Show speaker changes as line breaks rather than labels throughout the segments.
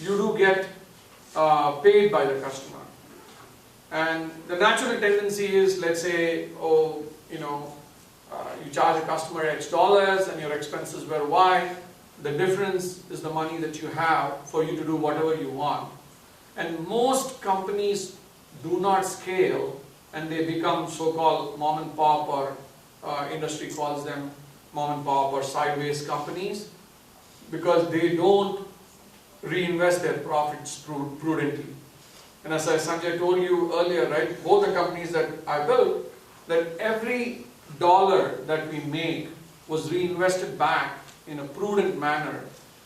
you do get paid by the customer. And the natural tendency is, let's say, you charge a customer X dollars and your expenses were Y. The difference is the money that you have for you to do whatever you want. And most companies do not scale and they become so-called mom and pop, or industry calls them mom and pop or sideways companies, because they don't reinvest their profits prudently. And as Sanjay told you earlier, right, both the companies that I built, that every dollar that we make was reinvested back in a prudent manner,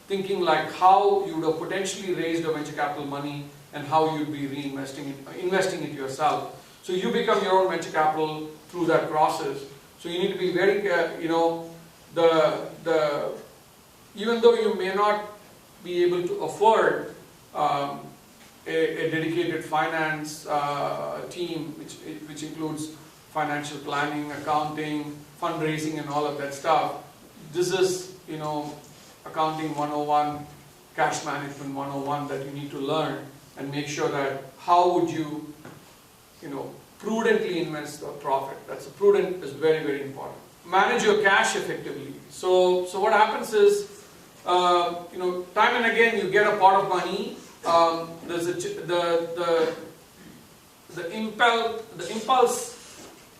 thinking like how you would have potentially raised a venture capital money and how you'd be investing it yourself. So you become your own venture capital through that process. So you need to be very, even though you may not be able to afford a dedicated finance team, which includes financial planning, accounting, fundraising, and all of that stuff. This is, accounting 101, cash management 101 that you need to learn and make sure that how would you, prudently invest the profit. Prudent is very, very important. Manage your cash effectively. So what happens is, time and again you get a pot of money. The impulse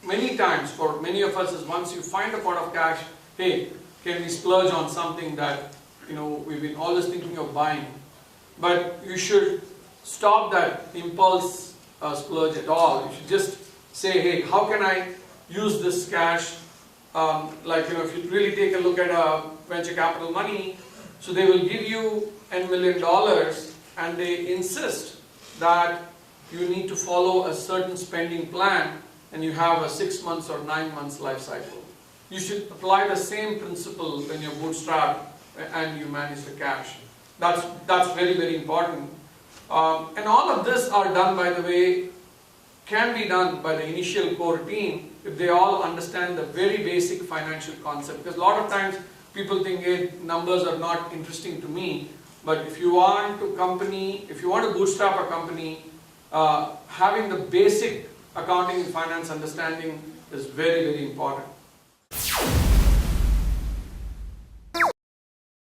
many times for many of us is, once you find a pot of cash, hey, can we splurge on something that we've been always thinking of buying? But you should stop that impulse splurge at all. You should just say, hey, how can I use this cash? If you really take a look at venture capital money, so they will give you $10 million and they insist that you need to follow a certain spending plan and you have a 6 months or 9 months life cycle. You should apply the same principle when you're bootstrapped and you manage the cash. That's very, very important. And all of this are done, by the way, can be done by the initial core team if they all understand the very basic financial concept. Because a lot of times people think, hey, numbers are not interesting to me. But if you want to bootstrap a company, having the basic accounting and finance understanding is very, very important.